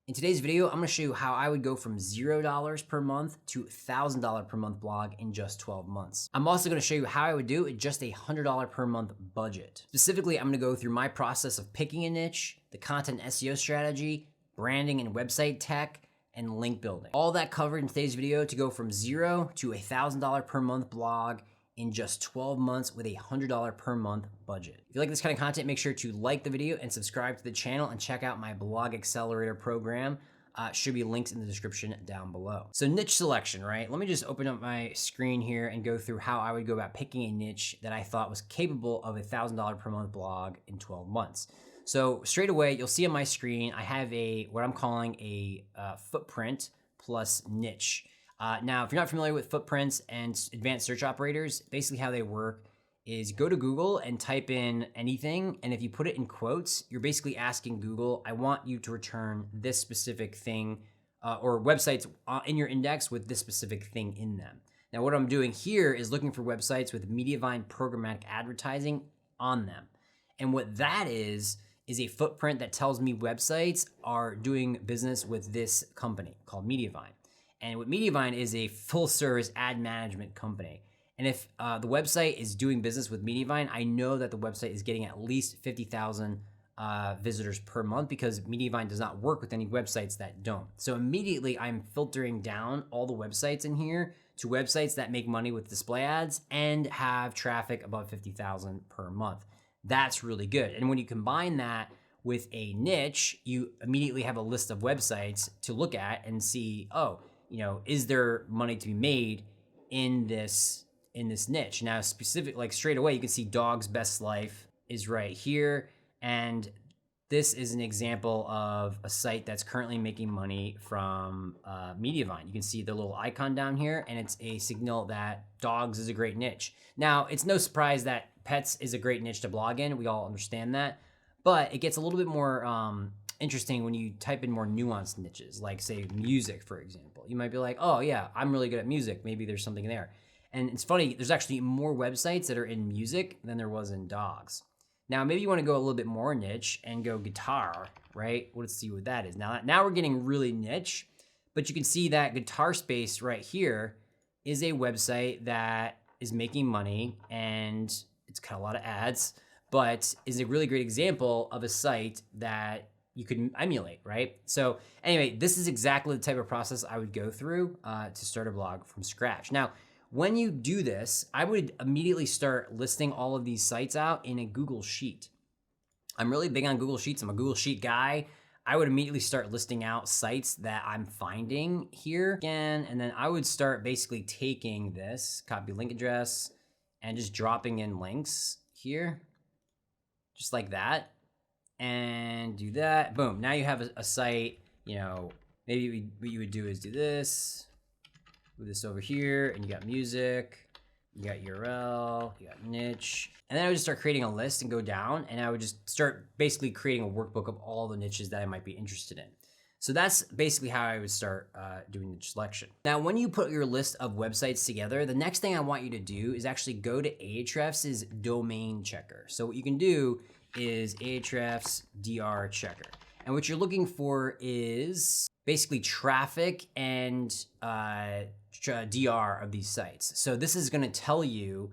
In today's video, I'm gonna show you how I would go from $0 per month to $1,000 per month blog in just 12 months. I'm also gonna show you how I would do it at just a $100 per month budget. Specifically, I'm gonna go through my process of picking a niche, the content SEO strategy, branding and website tech, and link building. All that covered in today's video to go from $0 to a $1,000 per month blog in just 12 months with a $100 per month budget. If you like this kind of content, make sure to like the video and subscribe to the channel and check out my Blog Accelerator program. Should be links in the description down below. So niche selection, right? Let me just open up my screen here and go through how I would go about picking a niche that I thought was capable of a $1,000 per month blog in 12 months. So straight away, you'll see on my screen, I have what I'm calling a footprint plus niche. Now, if you're not familiar with footprints and advanced search operators, basically how they work is go to Google and type in anything. And if you put it in quotes, you're basically asking Google, I want you to return this specific thing or websites in your index with this specific thing in them. Now, what I'm doing here is looking for websites with Mediavine programmatic advertising on them. And what that is a footprint that tells me websites are doing business with this company called Mediavine. And what Mediavine is a full service ad management company. And if the website is doing business with Mediavine, I know that the website is getting at least 50,000 visitors per month because Mediavine does not work with any websites that don't. So immediately I'm filtering down all the websites in here to websites that make money with display ads and have traffic above 50,000 per month. That's really good. And when you combine that with a niche, you immediately have a list of websites to look at and see, oh, is there money to be made in this niche? Now, specific, like straight away, you can see Dog's Best Life is right here. And this is an example of a site that's currently making money from Mediavine. You can see the little icon down here, and it's a signal that dogs is a great niche. Now, it's no surprise that pets is a great niche to blog in. We all understand that. But it gets a little bit more interesting when you type in more nuanced niches, like say music, for example. You might be like, oh yeah, I'm really good at music. Maybe there's something there. And it's funny, there's actually more websites that are in music than there was in dogs. Now, maybe you want to go a little bit more niche and go guitar, right? Let's see what that is. Now we're getting really niche, but you can see that Guitar Space right here is a website that is making money and it's got a lot of ads, but is a really great example of a site that you could emulate, right? So anyway, this is exactly the type of process I would go through to start a blog from scratch. Now, when you do this, I would immediately start listing all of these sites out in a Google Sheet. I'm really big on Google Sheets. I'm a Google Sheet guy. I would immediately start listing out sites that I'm finding here again, and then I would start basically taking this, copy link address, and just dropping in links here, just like that. And do that, boom. Now you have a site, maybe what you would do is do this, move this over here, and you got music, you got URL, you got niche. And then I would just start creating a list and go down, and I would just start basically creating a workbook of all the niches that I might be interested in. So that's basically how I would start doing niche selection. Now, when you put your list of websites together, the next thing I want you to do is actually go to Ahrefs' domain checker. So what you can do is Ahrefs DR checker. And what you're looking for is basically traffic and DR of these sites. So this is gonna tell you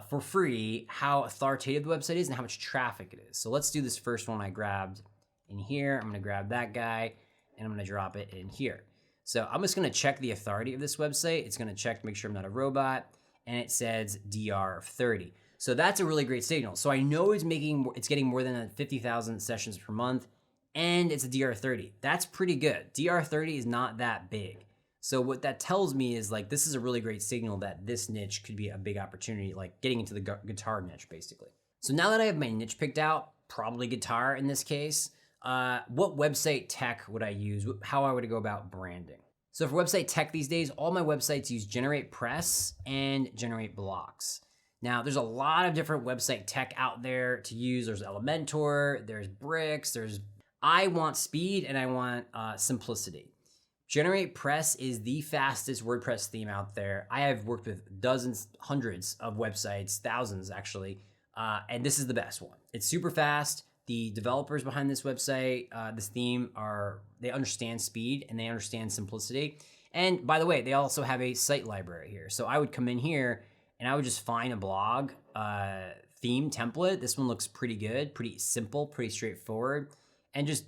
for free how authoritative the website is and how much traffic it is. So let's do this first one I grabbed in here. I'm gonna grab that guy and I'm gonna drop it in here. So I'm just gonna check the authority of this website. It's gonna check to make sure I'm not a robot, and it says DR of 30. So that's a really great signal. So I know it's getting more than 50,000 sessions per month, and it's a DR30. That's pretty good. DR30 is not that big. So what that tells me is like, this is a really great signal that this niche could be a big opportunity, like getting into the guitar niche basically. So now that I have my niche picked out, probably guitar in this case, what website tech would I use? How I would go about branding? So for website tech these days, all my websites use Generate Press and Generate Blocks. Now, there's a lot of different website tech out there to use. There's Elementor, there's Bricks, I want speed and I want simplicity. Generate Press is the fastest WordPress theme out there. I have worked with dozens, hundreds of websites, thousands actually, and this is the best one. It's super fast. the developers behind this website, this theme they understand speed and they understand simplicity. And by the way, they also have a site library here. So I would come in here and I would just find a blog theme template. This one looks pretty good, pretty simple, pretty straightforward, and just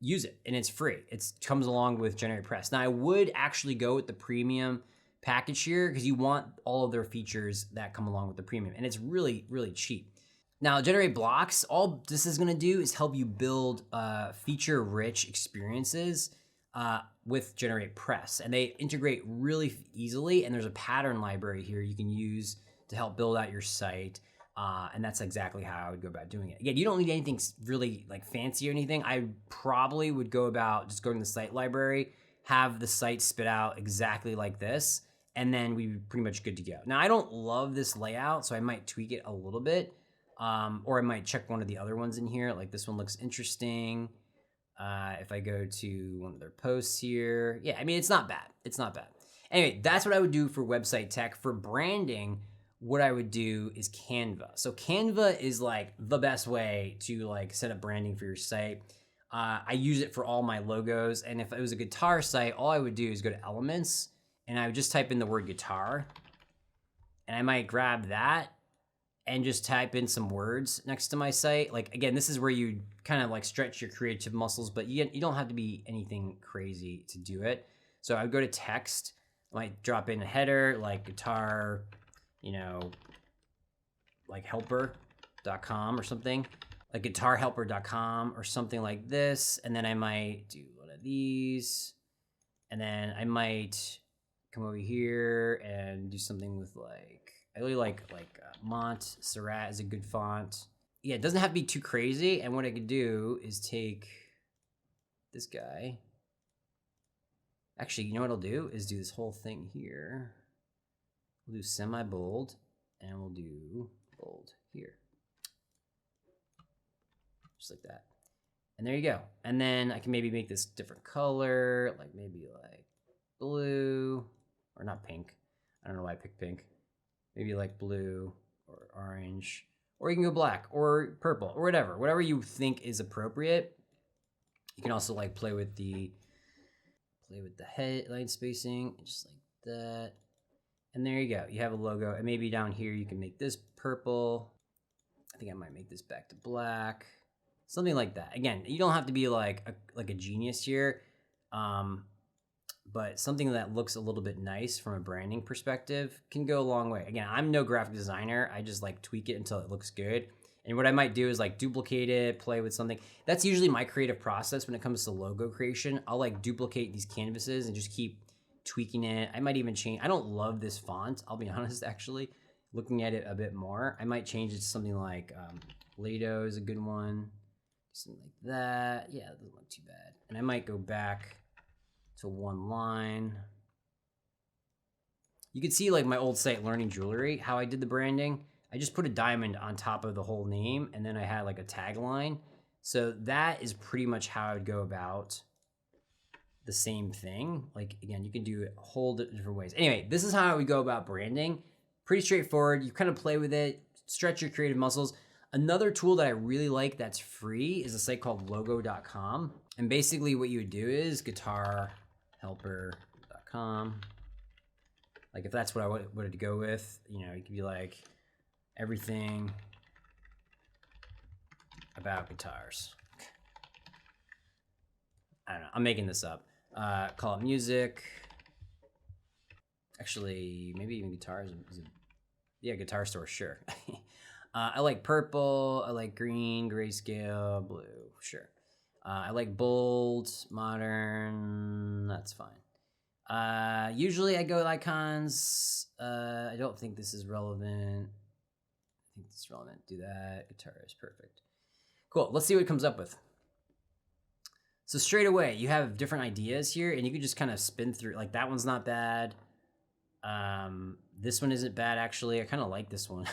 use it. And it's free. It comes along with GeneratePress. Now I would actually go with the premium package here because you want all of their features that come along with the premium. And it's really, really cheap. Now, Generate Blocks, all this is gonna do is help you build feature-rich experiences with GeneratePress. And they integrate really easily, and there's a pattern library here you can use to help build out your site. And that's exactly how I would go about doing it. Again, you don't need anything really like fancy or anything. I probably would go about just going to the site library, have the site spit out exactly like this, and then we'd be pretty much good to go. Now, I don't love this layout, so I might tweak it a little bit. Or I might check one of the other ones in here. Like this one looks interesting. If I go to one of their posts here, yeah, I mean, it's not bad. It's not bad. Anyway, that's what I would do for website tech. For branding, what I would do is Canva. So Canva is like the best way to like set up branding for your site. I use it for all my logos. And if it was a guitar site, all I would do is go to Elements and I would just type in the word guitar. And I might grab that and just type in some words next to my site. Like, again, this is where you kind of like stretch your creative muscles, but you don't have to be anything crazy to do it. So I would go to text, I might drop in a header, like guitar, you know, like helper.com or something, like guitarhelper.com or something like this. And then I might do one of these. And then I might come over here and do something with like, I really like Montserrat is a good font. Yeah, it doesn't have to be too crazy. And what I could do is take this guy. Actually, you know what I'll do is do this whole thing here. We'll do semi-bold and we'll do bold here. Just like that. And there you go. And then I can maybe make this different color, like maybe like blue or not pink. I don't know why I picked pink. Maybe like blue or orange, or you can go black or purple or whatever you think is appropriate. You can also like play with the headline spacing, just like that. And there you go. You have a logo. And maybe down here you can make this purple. I think I might make this back to black. Something like that. Again, you don't have to be like a genius here. But something that looks a little bit nice from a branding perspective can go a long way. Again, I'm no graphic designer. I just like tweak it until it looks good. And what I might do is like duplicate it, play with something. That's usually my creative process when it comes to logo creation. I'll like duplicate these canvases and just keep tweaking it. I might even change. I don't love this font. I'll be honest, actually, looking at it a bit more. I might change it to something like Lato is a good one. Something like that. Yeah, it doesn't look too bad. And I might go back to one line. You can see like my old site, Learning Jewelry, how I did the branding. I just put a diamond on top of the whole name and then I had like a tagline. So that is pretty much how I would go about the same thing. Like, again, you can do it a whole different ways. Anyway, this is how I would go about branding. Pretty straightforward. You kind of play with it, stretch your creative muscles. Another tool that I really like that's free is a site called logo.com. And basically what you would do is guitarhelper.com. Like if that's what I wanted to go with, you know, you could be like everything about guitars. I don't know, I'm making this up. Call it music. Actually, maybe even guitars. Yeah, guitar store, sure. I like purple, I like green, grayscale, blue, sure. I like bold, modern, that's fine. Usually I go with icons. I don't think this is relevant. I think this is relevant, do that. Guitar is perfect. Cool, let's see what it comes up with. So straight away, you have different ideas here and you can just kind of spin through, like that one's not bad. This one isn't bad, actually. I kind of like this one.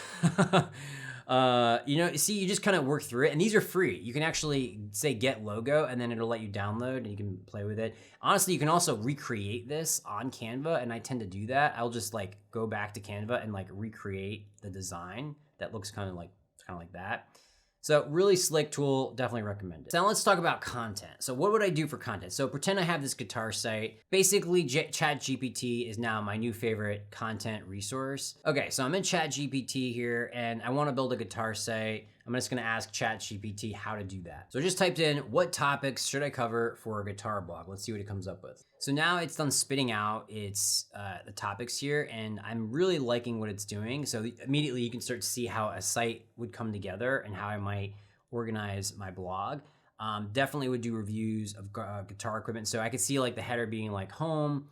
You know, see, you just kind of work through it, and these are free. You can actually say get logo, and then it'll let you download, and you can play with it. Honestly, you can also recreate this on Canva, and I tend to do that. I'll just like go back to Canva and like recreate the design that looks kind of like that. So really slick tool, definitely recommend it. So now let's talk about content. So what would I do for content? So pretend I have this guitar site. Basically, ChatGPT is now my new favorite content resource. Okay, so I'm in ChatGPT here and I wanna build a guitar site. I'm just gonna ask ChatGPT how to do that. So I just typed in, what topics should I cover for a guitar blog? Let's see what it comes up with. So now it's done spitting out its the topics here, and I'm really liking what it's doing. So immediately you can start to see how a site would come together and how I might organize my blog. Definitely would do reviews of guitar equipment. So I could see like the header being like home,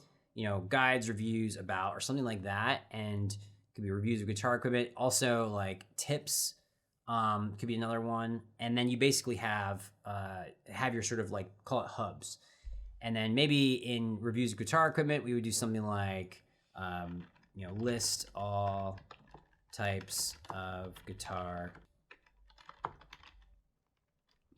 guides, reviews, about, or something like that. And it could be reviews of guitar equipment. Also like tips, could be another one. And then you basically have your sort of like, call it hubs. And then maybe in reviews of guitar equipment, we would do something like, list all types of guitar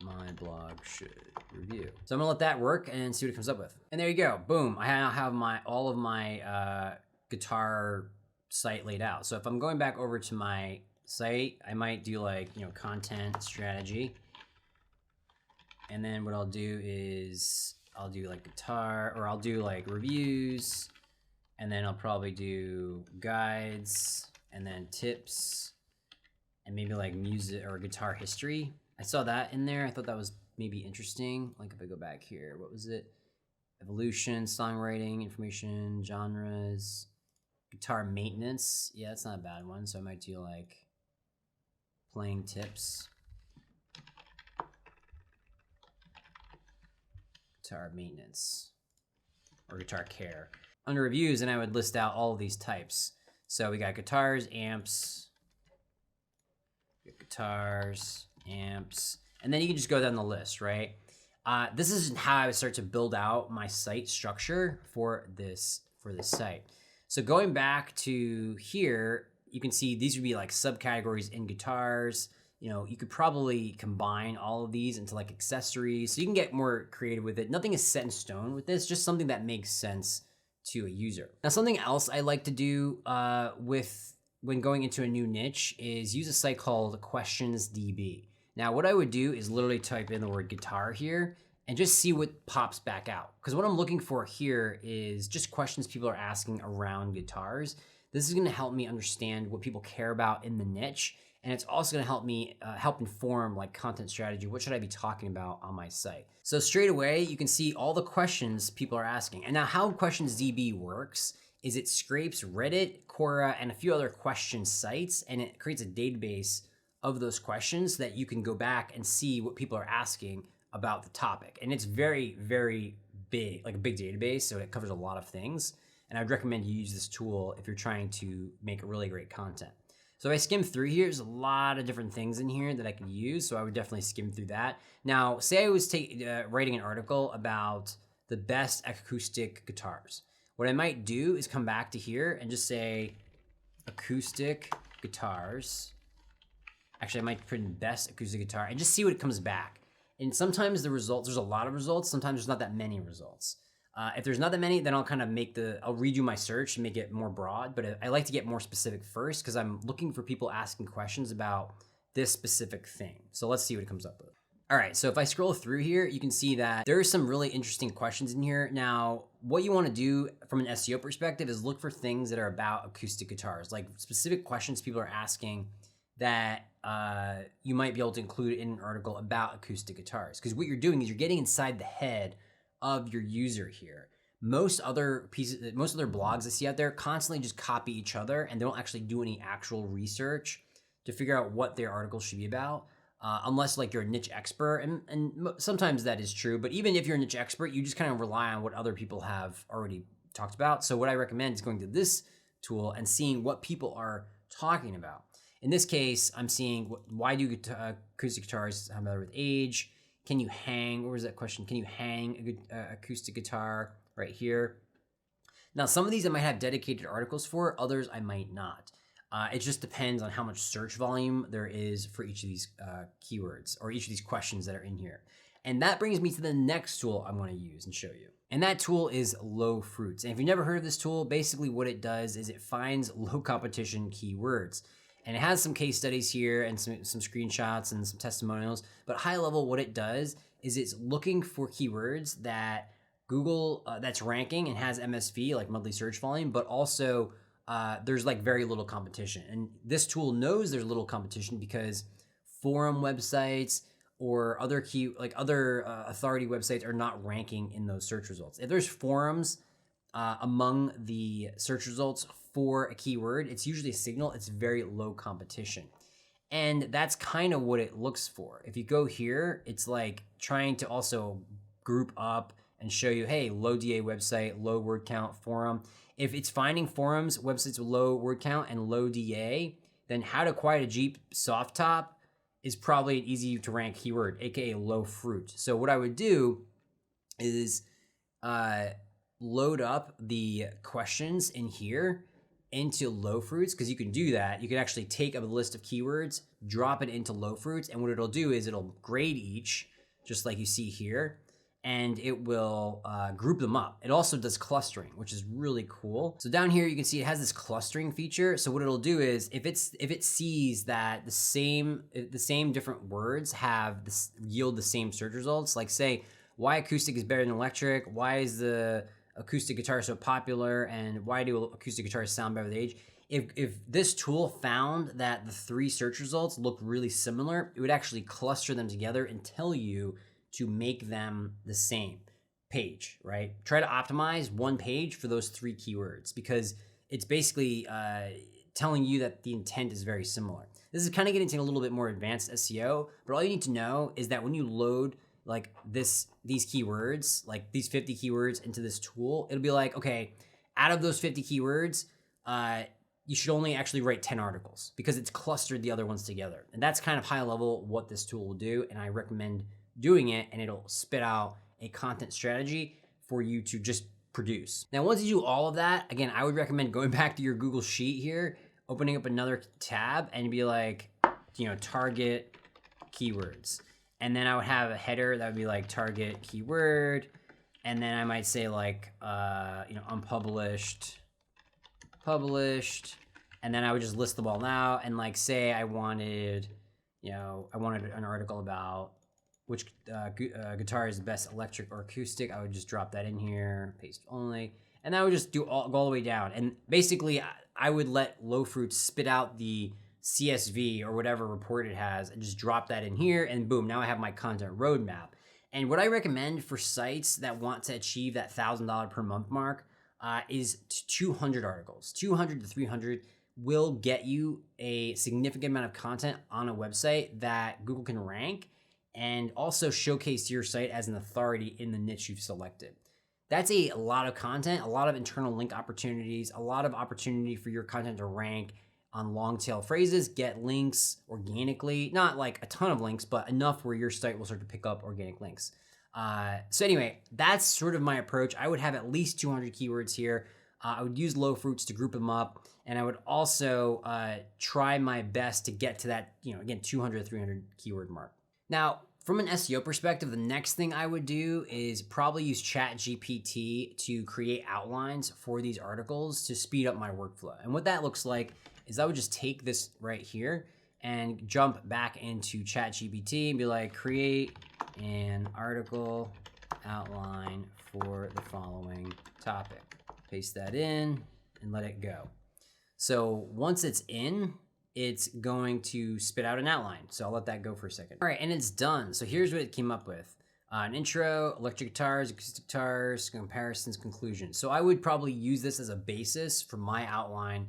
my blog should review. So I'm gonna let that work and see what it comes up with. And there you go, boom. I now have all of my guitar site laid out. So if I'm going back over to my site, I might do like, content strategy. And then what I'll do is I'll do like guitar, or I'll do like reviews, and then I'll probably do guides, and then tips, and maybe like music or guitar history. I saw that in there. I thought that was maybe interesting. Like if I go back here, what was it? Evolution, songwriting, information, genres, guitar maintenance. Yeah, that's not a bad one. So I might do like playing tips. Guitar maintenance or guitar care. Under reviews, and I would list out all of these types. So we got guitars, amps, and then you can just go down the list, right? This is how I would start to build out my site structure for this site. So going back to here, you can see these would be like subcategories in guitars. You could probably combine all of these into like accessories, so you can get more creative with it. Nothing is set in stone with this, just something that makes sense to a user. Now, something else I like to do when going into a new niche is use a site called QuestionsDB. Now, what I would do is literally type in the word guitar here and just see what pops back out. Because what I'm looking for here is just questions people are asking around guitars. This is gonna help me understand what people care about in the niche. And it's also gonna help me help inform like content strategy. What should I be talking about on my site? So straight away, you can see all the questions people are asking. And now how QuestionsDB works is it scrapes Reddit, Quora, and a few other question sites, and it creates a database of those questions so that you can go back and see what people are asking about the topic. And it's very, very big, like a big database, so it covers a lot of things. And I'd recommend you use this tool if you're trying to make really great content. So if I skim through here, there's a lot of different things in here that I can use, so I would definitely skim through that. Now, say I was writing an article about the best acoustic guitars. What I might do is come back to here and just say acoustic guitars. Actually, I might put in best acoustic guitar and just see what comes back. And sometimes the results, there's a lot of results, sometimes there's not that many results. If there's not that many, then I'll kind of I'll redo my search and make it more broad, but I like to get more specific first because I'm looking for people asking questions about this specific thing. So let's see what it comes up with. All right, so if I scroll through here, you can see that there are some really interesting questions in here. Now, what you wanna do from an SEO perspective is look for things that are about acoustic guitars, like specific questions people are asking that you might be able to include in an article about acoustic guitars. Because what you're doing is you're getting inside the head of your user here. Most other blogs I see out there constantly just copy each other and they don't actually do any actual research to figure out what their article should be about. Unless like you're a niche expert, and sometimes that is true, but even if you're a niche expert, you just kind of rely on what other people have already talked about. So what I recommend is going to this tool and seeing what people are talking about. In this case, I'm seeing why do acoustic guitars have matter with age? Can you hang, what was that question? Can you hang a good acoustic guitar right here? Now, some of these I might have dedicated articles for, others I might not. It just depends on how much search volume there is for each of these keywords or each of these questions that are in here. And that brings me to the next tool I'm gonna use and show you. And that tool is Low Fruits. And if you've never heard of this tool, basically what it does is it finds low competition keywords. And it has some case studies here and some screenshots and some testimonials. But high level, what it does is it's looking for keywords that Google, that's ranking and has MSV, like monthly search volume, but also there's like very little competition. And this tool knows there's little competition because forum websites or other authority websites are not ranking in those search results. If there's forums among the search results for a keyword, it's usually a signal it's very low competition. And that's kind of what it looks for. If you go here, it's like trying to also group up and show you, hey, low DA website, low word count, forum. If it's finding forums, websites with low word count and low DA, then how to quiet a Jeep soft top is probably an easy to rank keyword, aka low fruit. So what I would do is load up the questions in here into low fruits, because you can do that. You can actually take a list of keywords, drop it into low fruits, and what it'll do is it'll grade each, just like you see here, and it will group them up. It also does clustering, which is really cool. So down here, you can see it has this clustering feature. So what it'll do is if it sees that the same different words yield the same search results, like say, why acoustic is better than electric, why is the acoustic guitar so popular, and why do acoustic guitars sound better with age? If this tool found that the 3 search results look really similar, it would actually cluster them together and tell you to make them the same page, right? Try to optimize one page for those 3 keywords, because it's basically telling you that the intent is very similar. This is kind of getting to a little bit more advanced SEO, but all you need to know is that when you load like these keywords, like these 50 keywords into this tool, it'll be like, okay, out of those 50 keywords, you should only actually write 10 articles because it's clustered the other ones together. And that's kind of high level what this tool will do. And I recommend doing it, and it'll spit out a content strategy for you to just produce. Now, once you do all of that, again, I would recommend going back to your Google Sheet here, opening up another tab and be like, target keywords. And then I would have a header that would be like target keyword. And then I might say like, unpublished, published. And then I would just list them all out. And like, say I wanted an article about which guitar is the best, electric or acoustic. I would just drop that in here, paste only. And I would just go all the way down. And basically I would let low fruits spit out the CSV or whatever report it has and just drop that in here, and boom, now I have my content roadmap. And what I recommend for sites that want to achieve that $1,000 per month mark is 200 articles. 200 to 300 will get you a significant amount of content on a website that Google can rank and also showcase your site as an authority in the niche you've selected. That's a lot of content, a lot of internal link opportunities, a lot of opportunity for your content to rank on long tail phrases, get links organically, not like a ton of links, but enough where your site will start to pick up organic links. So anyway, that's sort of my approach. I would have at least 200 keywords here. I would use low fruits to group them up. And I would also try my best to get to that, again, 200 to 300 keyword mark. Now, from an SEO perspective, the next thing I would do is probably use ChatGPT to create outlines for these articles to speed up my workflow. And what that looks like is I would just take this right here and jump back into ChatGPT and be like, create an article outline for the following topic. Paste that in and let it go. So once it's in, it's going to spit out an outline. So I'll let that go for a second. All right, and it's done. So here's what it came up with. An intro, electric guitars, acoustic guitars, comparisons, conclusions. So I would probably use this as a basis for my outline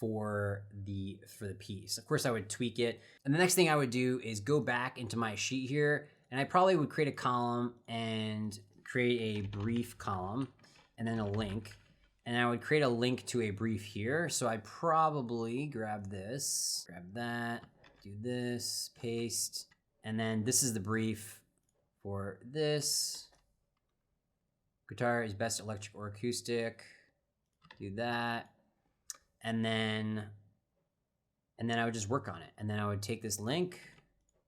for the piece. Of course, I would tweak it. And the next thing I would do is go back into my sheet here, and I probably would create a column and create a brief column and then a link. And I would create a link to a brief here. So I probably grab this, grab that, do this, paste, and then this is the brief for this. Guitar is best electric or acoustic. Do that. And then I would just work on it. And then I would take this link,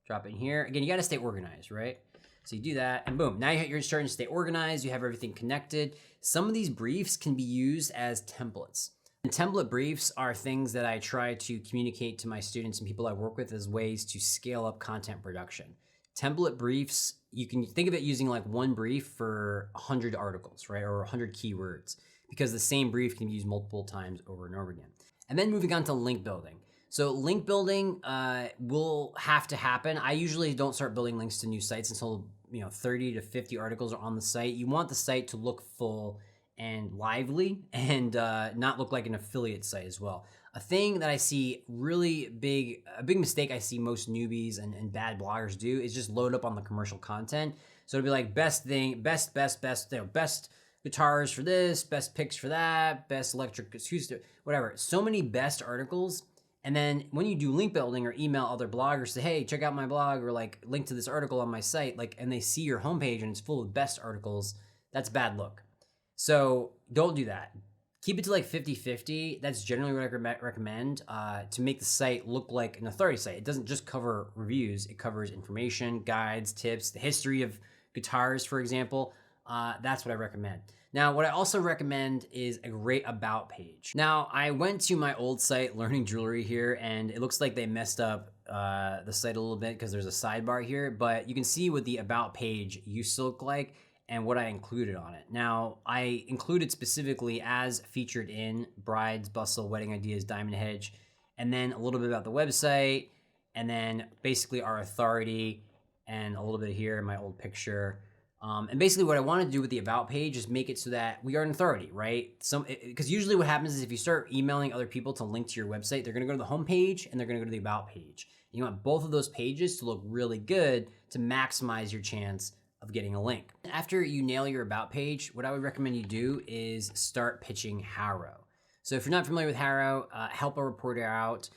drop it in here. Again, you got to stay organized, right? So you do that and boom, now you're starting to stay organized. You have everything connected. Some of these briefs can be used as templates. And template briefs are things that I try to communicate to my students and people I work with as ways to scale up content production. Template briefs, you can think of it using like one brief for 100 articles, right? Or 100 keywords, because the same brief can be used multiple times over and over again. And then moving on to link building. So link building will have to happen. I usually don't start building links to new sites until 30 to 50 articles are on the site. You want the site to look full and lively and not look like an affiliate site as well. A thing that I see a big mistake I see most newbies and bad bloggers do is just load up on the commercial content. So it'll be like best guitars for this, best picks for that, best electric acoustic, whatever. So many best articles. And then when you do link building or email other bloggers, say, hey, check out my blog or like link to this article on my site, and they see your homepage and it's full of best articles, that's bad look. So don't do that. Keep it to like 50-50. That's generally what I recommend to make the site look like an authority site. It doesn't just cover reviews. It covers information, guides, tips, the history of guitars, for example. That's what I recommend. Now, what I also recommend is a great about page. Now, I went to my old site, Learning Jewelry here, and it looks like they messed up the site a little bit because there's a sidebar here, but you can see what the about page used to look like and what I included on it. Now, I included specifically as featured in Brides, Bustle, Wedding Ideas, Diamond Hedge, and then a little bit about the website, and then basically our authority, and a little bit here in my old picture. And basically what I want to do with the about page is make it so that we are an authority, right? Because usually what happens is if you start emailing other people to link to your website, they're going to go to the home page and they're going to go to the about page. You want both of those pages to look really good to maximize your chance of getting a link. After you nail your about page, what I would recommend you do is start pitching Harrow. So if you're not familiar with Harrow, help a reporter out.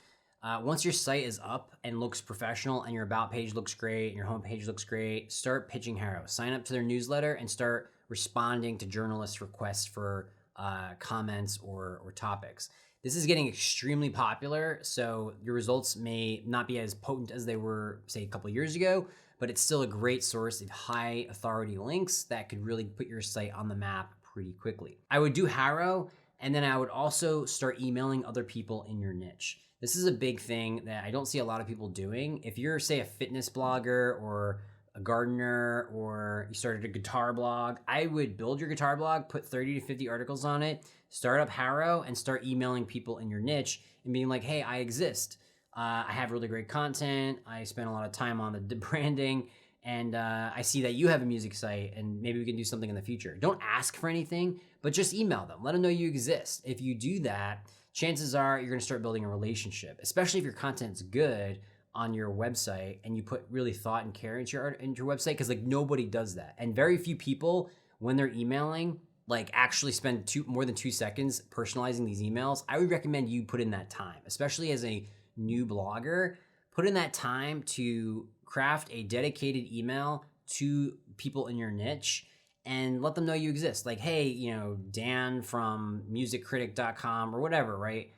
Once your site is up and looks professional and your about page looks great and your homepage looks great, start pitching Harrow. Sign up to their newsletter and start responding to journalists' requests for comments or topics. This is getting extremely popular, so your results may not be as potent as they were, say, a couple of years ago, but it's still a great source of high authority links that could really put your site on the map pretty quickly. I would do Harrow, and then I would also start emailing other people in your niche. This is a big thing that I don't see a lot of people doing. If you're, say, a fitness blogger or a gardener, or you started a guitar blog, I would build your guitar blog, put 30 to 50 articles on it, start up Harrow, and start emailing people in your niche and being like, hey, I exist. I have really great content. I spend a lot of time on the branding, and I see that you have a music site, and maybe we can do something in the future. Don't ask for anything, but just email them. Let them know you exist. If you do that, chances are you're going to start building a relationship, especially if your content's good on your website and you put really thought and care into your website, because like nobody does that. And very few people, when they're emailing, like actually spend more than 2 seconds personalizing these emails. I would recommend you put in that time, especially as a new blogger. Put in that time to craft a dedicated email to people in your niche and let them know you exist. Like, hey, Dan from musiccritic.com or whatever, right?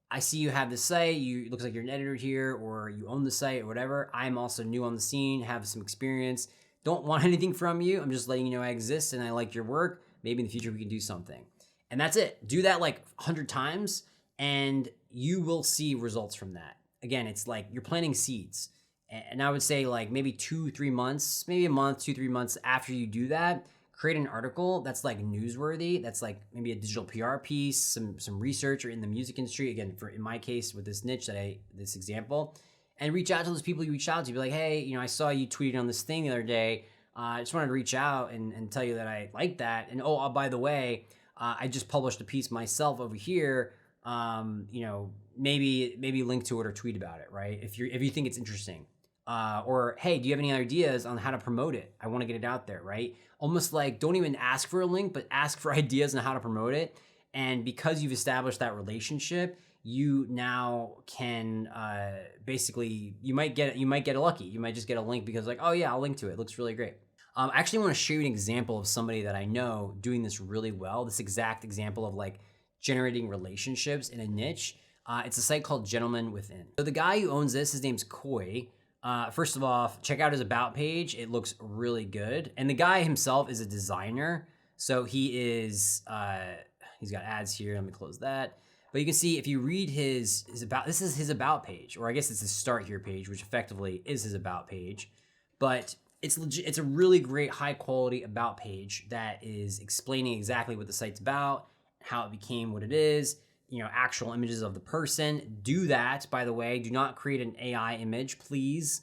I see you have this site. It looks like you're an editor here, or you own the site or whatever. I'm also new on the scene, have some experience. Don't want anything from you. I'm just letting you know I exist and I like your work. Maybe in the future we can do something. And that's it. Do that like 100 times and you will see results from that. Again, it's like you're planting seeds. And I would say like maybe 2-3 months, maybe a month, 2-3 months after you do that, create an article that's like newsworthy. That's like maybe a digital PR piece, some research, or in the music industry. Again, in my case with this niche this example, and reach out to those people you reached out to. Be like, hey, I saw you tweeted on this thing the other day. I just wanted to reach out and tell you that I like that. And by the way, I just published a piece myself over here. Maybe link to it or tweet about it, right? If you think it's interesting. Or, hey, do you have any ideas on how to promote it? I want to get it out there, right? Almost like don't even ask for a link, but ask for ideas on how to promote it. And because you've established that relationship, you now can basically, you might get lucky. You might just get a link because like, oh yeah, I'll link to it. It looks really great. I actually want to show you an example of somebody that I know doing this really well. This exact example of like generating relationships in a niche. It's a site called Gentleman Within. So the guy who owns this, his name's Coy. First of all, check out his about page. It looks really good. And the guy himself is a designer. So he is, he's got ads here. Let me close that. But you can see if you read his about, this is his about page, or I guess it's his start here page, which effectively is his about page. But it's legit, it's a really great high quality about page that is explaining exactly what the site's about, how it became what it is, you know, actual images of the person. Do that, by the way. Do not create an AI image, please.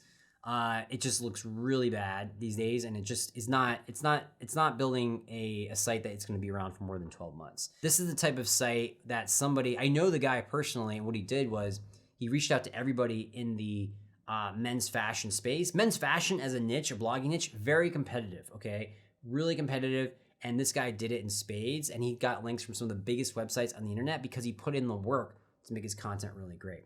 It just looks really bad these days, and it just is not. It's not building a site that it's going to be around for more than 12 months. This is the type of site that somebody, I know the guy personally, and what he did was he reached out to everybody in the men's fashion space. Men's fashion as a niche, a blogging niche, very competitive. Okay, really competitive. And this guy did it in spades, and he got links from some of the biggest websites on the internet because he put in the work to make his content really great.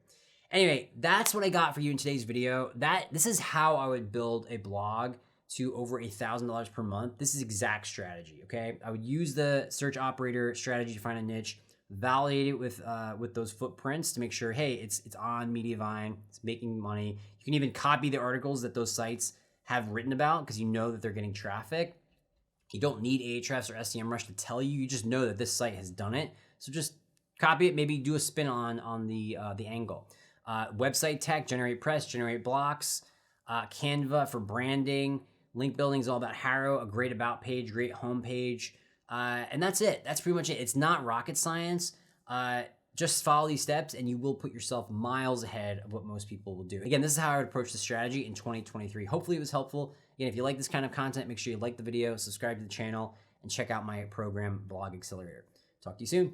Anyway, that's what I got for you in today's video. This is how I would build a blog to over $1,000 per month. This is exact strategy, okay? I would use the search operator strategy to find a niche, validate it with those footprints to make sure, hey, it's on Mediavine, it's making money. You can even copy the articles that those sites have written about because you know that they're getting traffic. You don't need Ahrefs or SEMrush to tell you. You just know that this site has done it. So just copy it, maybe do a spin on the angle. Website tech, generate press, generate blocks, Canva for branding, link building is all about Harrow, a great about page, great home page. And that's it. That's pretty much it. It's not rocket science. Just follow these steps and you will put yourself miles ahead of what most people will do. Again, this is how I would approach the strategy in 2023. Hopefully it was helpful. Again, if you like this kind of content, make sure you like the video, subscribe to the channel, and check out my program, Blog Accelerator. Talk to you soon.